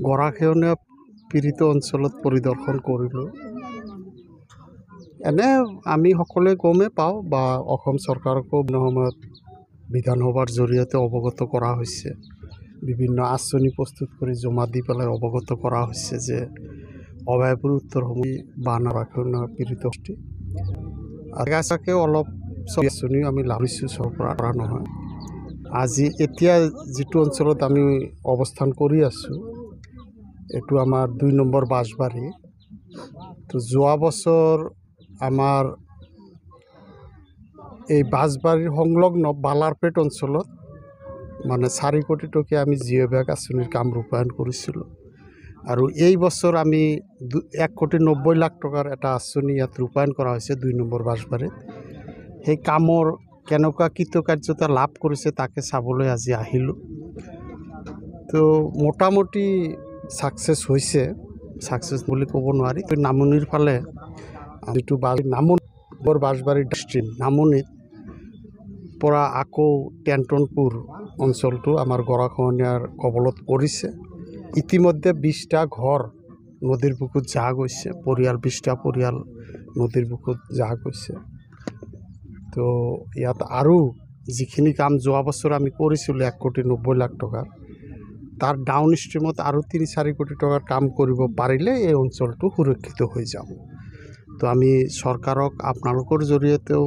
গৰাখহনীয়া পীড়িত অঞ্চলত পৰিদৰ্শন কৰিলোঁ। এনে আমি সকলোৱে গমেই পাওঁ বা অসম চৰকাৰকো সময়ত বিধানসভাৰ জৰিয়তে অৱগত কৰা হৈছে, বিভিন্ন আঁচনি প্ৰস্তুত কৰি জমা দি পেলাই অৱগত কৰা হৈছে যে অভয়পুৰ উত্তৰভূমি বান গৰাখহনীয়া পীড়িত আগে অলপ আঁচনিও আমি লাভ লৈছোঁ চৰকাৰৰ পৰা নহয়। আজি এতিয়া যিটো অঞ্চলত আমি অৱস্থান কৰি আছোঁ এইটো আমাৰ ২ নম্বৰ বাঁশবাৰী। তো যোৱা বছৰ আমাৰ এই বাঁশবাৰীৰ সংলগ্ন বালাৰপেট অঞ্চলত মানে ৪ কোটি টকীয়া আমি জিঅ' বেগ আঁচনিৰ কাম ৰূপায়ণ কৰিছিলোঁ। আৰু এই বছৰ আমি ১,৯০,০০,০০০ টকাৰ এটা আঁচনি ইয়াত ৰূপায়ণ কৰা হৈছে ২ নম্বৰ বাঁশবাৰীত। সেই কামৰ কেনেকুৱা কৃতকাৰ্যতা লাভ কৰিছে তাকে চাবলৈ আজি আহিলোঁ। তো মোটামুটি ছাকচেছ হৈছে, ছাকচেছ বুলি ক'ব নোৱাৰি। নামনিৰ ফালে যিটো নামনিৰ বাঁশবাৰী ডিষ্ট্ৰিক্ট নামনিত পৰা আকৌ টেণ্টনপুৰ অঞ্চলটো আমাৰ গৰাখহনীয়াৰ কবলত পৰিছে। ইতিমধ্যে ২০টা ঘৰ নদীৰ বুকুত জাহ গৈছে, ২০টা পৰিয়াল নদীৰ বুকুত জাহ গৈছে। তো ইয়াত আৰু যিখিনি কাম যোৱা বছৰ আমি কৰিছিলোঁ ১,৯০,০০,০০০ টকাৰ, তাৰ ডাউন ষ্ট্ৰীমত আৰু ৩-৪ কোটি টকাৰ কাম কৰিব পাৰিলে এই অঞ্চলটো সুৰক্ষিত হৈ যাব। তো আমি চৰকাৰক আপোনালোকৰ জৰিয়তেও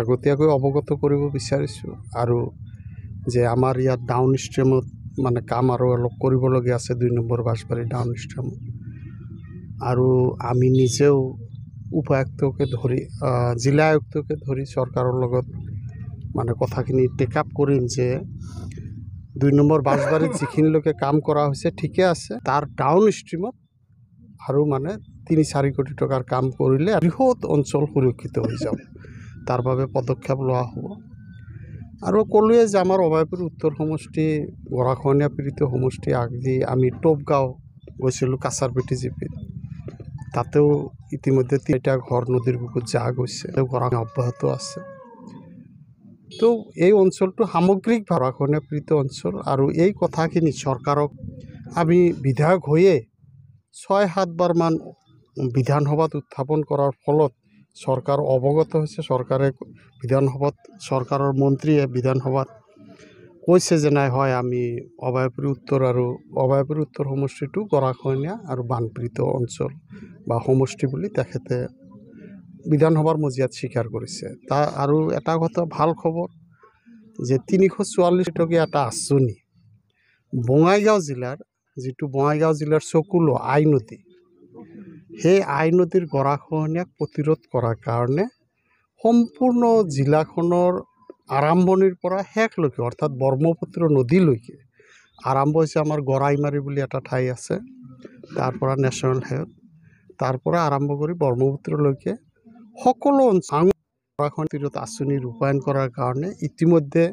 আগতীয়াকৈ অৱগত কৰিব বিচাৰিছোঁ আৰু যে আমাৰ ইয়াত ডাউন ষ্ট্ৰীমত মানে কাম আৰু অলপ কৰিবলগীয়া আছে ২ নম্বৰ বাঁশবাৰী ডাউন ষ্ট্ৰীমত। আৰু আমি নিজেও উপায়ুক্তকে ধৰি জিলা আয়ুক্তকে ধৰি চৰকাৰৰ লগত মানে কথাখিনি টেক আপ কৰিম যে ২ নম্বৰ বাঁশবাৰীত যিখিনিলৈকে কাম কৰা হৈছে ঠিকে আছে, তাৰ ডাউন ষ্ট্ৰীমত আৰু মানে ৩-৪ কোটি টকাৰ কাম কৰিলে বৃহৎ অঞ্চল সুৰক্ষিত হৈ যাব, তাৰ বাবে পদক্ষেপ লোৱা হ'ব। আৰু ক'লোৱে যে আমাৰ অভয়পুৰ উত্তৰ সমষ্টি গৰাখহনীয়া পীড়িত সমষ্টি আজি আমি টপগাঁও গৈছিলোঁ কাছাৰপেটি জিপিত, তাতেও ইতিমধ্যে ৩টা ঘৰ নদীৰ বুকুত জাহ গৈছে, গৰাখহনীয়া অব্যাহত আছে। তো এই অঞ্চলটো সামগ্ৰিক গৰাখহনীয়া পীড়িত অঞ্চল আৰু এই কথাখিনি চৰকাৰক আমি বিধায়ক হৈয়ে ৬-৭ বাৰমান বিধানসভাত উত্থাপন কৰাৰ ফলত চৰকাৰ অৱগত হৈছে। চৰকাৰে বিধানসভাত চৰকাৰৰ মন্ত্ৰীয়ে বিধানসভাত কৈছে যে নাই হয় আমি অভয়পুৰ উত্তৰ আৰু অভয়পুৰ উত্তৰ সমষ্টিটো গৰাখহনীয়া আৰু বানপীড়িত অঞ্চল বা সমষ্টি বুলি তেখেতে বিধানসভাৰ মজিয়াত স্বীকাৰ কৰিছে। আৰু এটা কথা ভাল খবৰ যে ৩৪৪ টকীয়া এটা আঁচনি বঙাইগাঁও জিলাৰ যিটো বঙাইগাঁও জিলাৰ চকুলো আই নদী, সেই আই নদীৰ গৰাখহনীয়াক প্ৰতিৰোধ কৰাৰ কাৰণে সম্পূৰ্ণ জিলাখনৰ আৰম্ভণিৰ পৰা শেষলৈকে অৰ্থাৎ ব্ৰহ্মপুত্ৰ নদীলৈকে আৰম্ভ হৈছে। আমাৰ গৰাইমাৰী বুলি এটা ঠাই আছে, তাৰ পৰা নেশ্যনেল হাইৱে, তাৰ পৰা আৰম্ভ কৰি ব্ৰহ্মপুত্ৰলৈকে সকলো অঞ্চল গৰাখহনীয়া আঁচনি ৰূপায়ণ কৰাৰ কাৰণে ইতিমধ্যে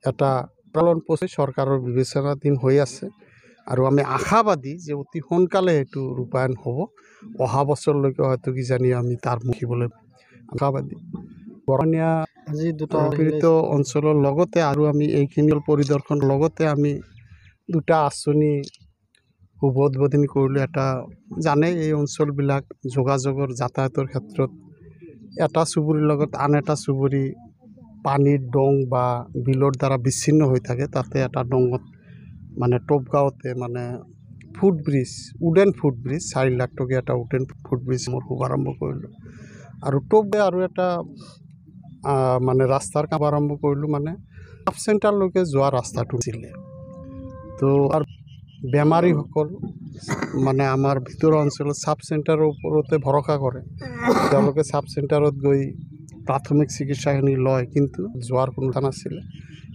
এটা পালন প্ৰচেষ্টা চৰকাৰৰ বিবেচনাধীন হৈ আছে আৰু আমি আশাবাদী যে অতি সোনকালে এইটো ৰূপায়ণ হ'ব। অহা বছৰলৈকে হয়তো কিজানি আমি তাৰ মুখিবলৈ আশাবাদী। গৰাখহনীয়া আজি পীড়িত অঞ্চলৰ লগতে আৰু আমি এইখিনি পৰিদৰ্শনৰ লগতে আমি 2টা আঁচনি শুভ উদ্বোধনী কৰিলোঁ। এটা জানে এই অঞ্চলবিলাক যোগাযোগৰ যাতায়াতৰ ক্ষেত্ৰত এটা চুবুৰীৰ লগত আন এটা চুবুৰী পানীৰ দং বা বিলৰ দ্বাৰা বিচ্ছিন্ন হৈ থাকে। তাতে এটা দঙত মানে টপগাঁৱতে মানে ফুটব্ৰিজ, উডেন ফুটব্ৰিজ ৪ লাখ টকীয়া এটা উডেন ফুটব্ৰিজ মোৰ শুভাৰম্ভ কৰিলোঁ। আৰু টপগাঁও আৰু এটা মানে ৰাস্তাৰ কাম আৰম্ভ কৰিলোঁ, মানে চাব চেণ্টাৰলৈকে যোৱা ৰাস্তাটো আছিলে। তো আৰু বেমাৰীসকল মানে আমাৰ ভিতৰুৱা অঞ্চলত চাব চেণ্টাৰৰ ওপৰতে ভৰসা কৰে, তেওঁলোকে চাব চেণ্টাৰত গৈ প্ৰাথমিক চিকিৎসাখিনি লয়, কিন্তু যোৱাৰ কোনো কথা নাছিলে।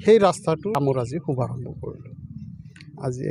সেই ৰাস্তাটো আমাৰ আজি শুভাৰম্ভ কৰিলোঁ আজি।